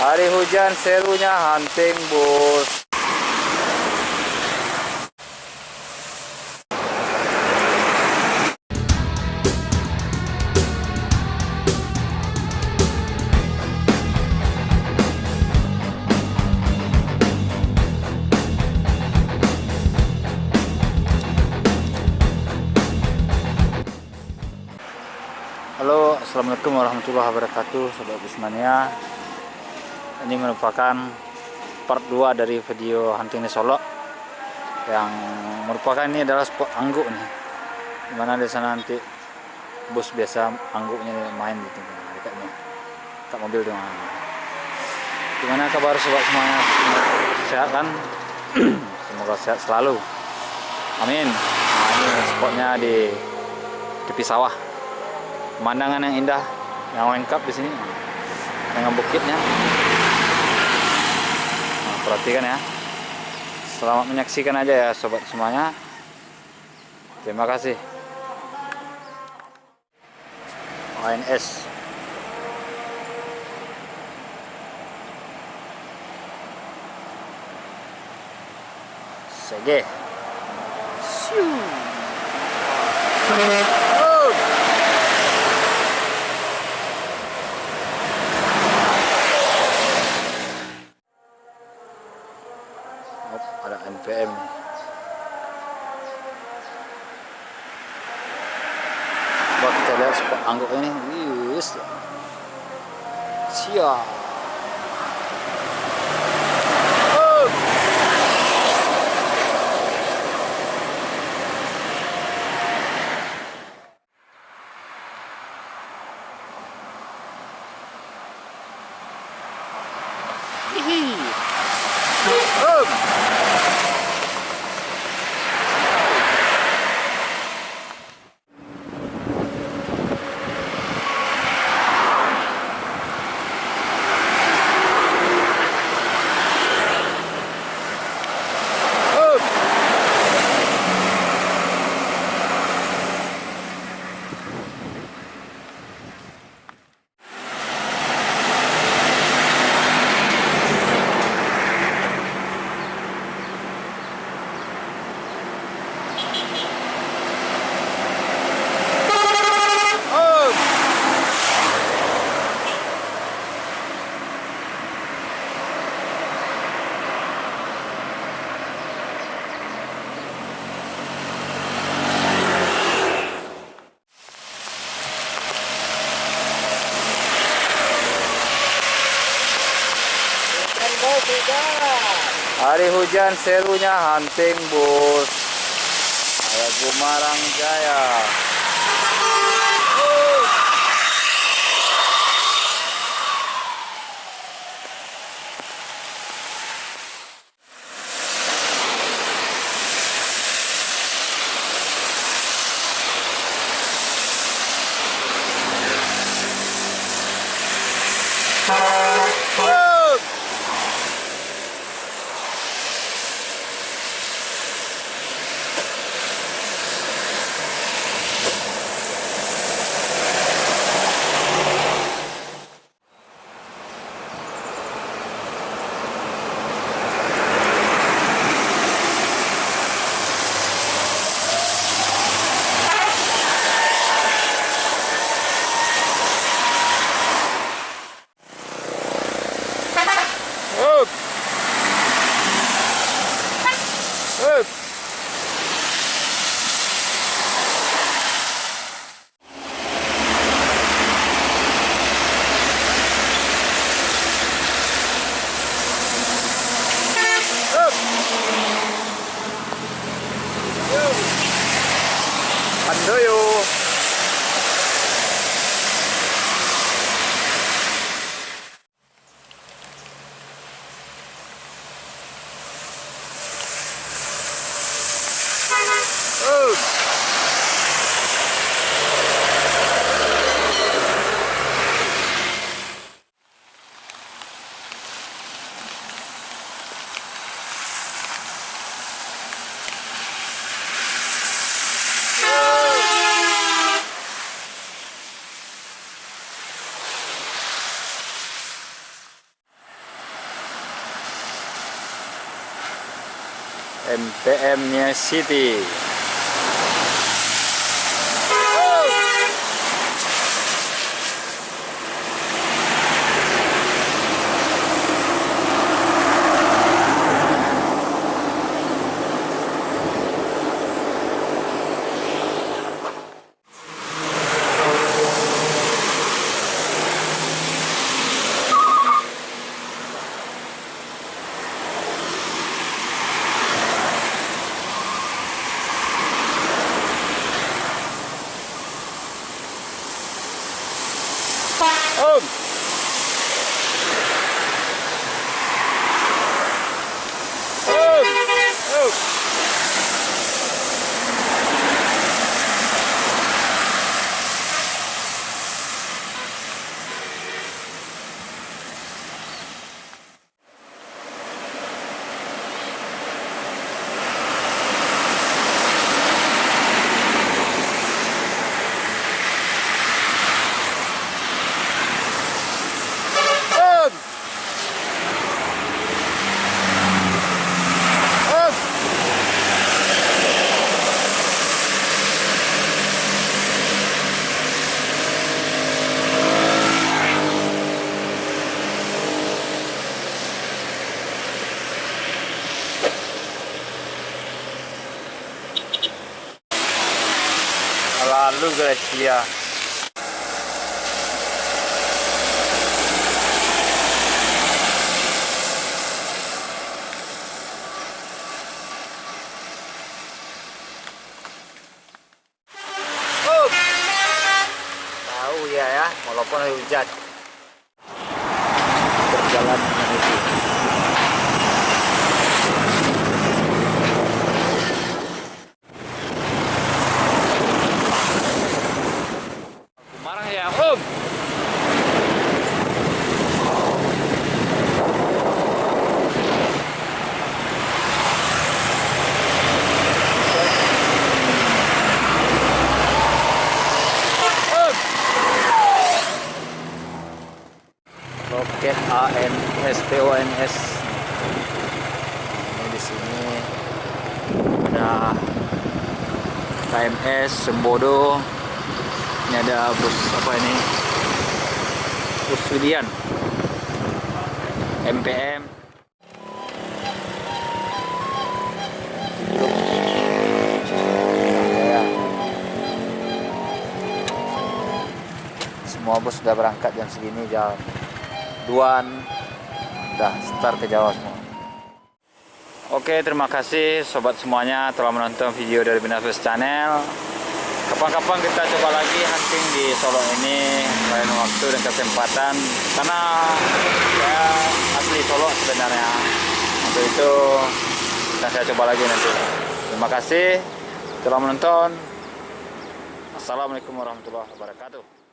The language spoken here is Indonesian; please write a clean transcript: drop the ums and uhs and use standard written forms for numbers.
Hari hujan serunya hunting bos. Halo, assalamualaikum warahmatullahi wabarakatuh, sobat Busmania. Ini merupakan part 2 dari video hunting di Solo, yang merupakan ini adalah spot angguk nih, dimana di sana nanti bos biasa angguknya main gitu dekatnya, dekat mobil tuh. Gimana kabar sobat semuanya? Sehat kan? Semoga sehat selalu. Amin. Nah, ini spotnya di tepi sawah. Pemandangan yang indah, yang lengkap di sini dengan bukitnya. Nah, perhatikan ya. Selamat menyaksikan aja ya sobat semuanya. Terima kasih. ANS. Sege. Siu. Ada NPM nih. Coba kita lihat spot angguk ini. Yes. Siap. Hari hujan serunya hunting bos. Ada Gumarang Jaya. MPM-nya City. Om. Om. Om. Lalu guys ya. Tahu ya, walaupun hujan. Berjalan menuju. Marah ya, Om. Loket ANSPONS. Ini di sini ada KMS Sembodo. Ini ada bus apa ini? Bus Sudian. MPM. Ya. Semua bus sudah berangkat jam segini, jam 2-an udah start ke Jawa semua. Oke, terima kasih sobat semuanya telah menonton video dari Binafus Channel. Kapan-kapan kita coba lagi hunting di Solo ini, lain waktu dan kesempatan, karena saya asli Solo sebenarnya. Untuk itu saya coba lagi nanti. Terima kasih telah menonton. Assalamualaikum warahmatullahi wabarakatuh.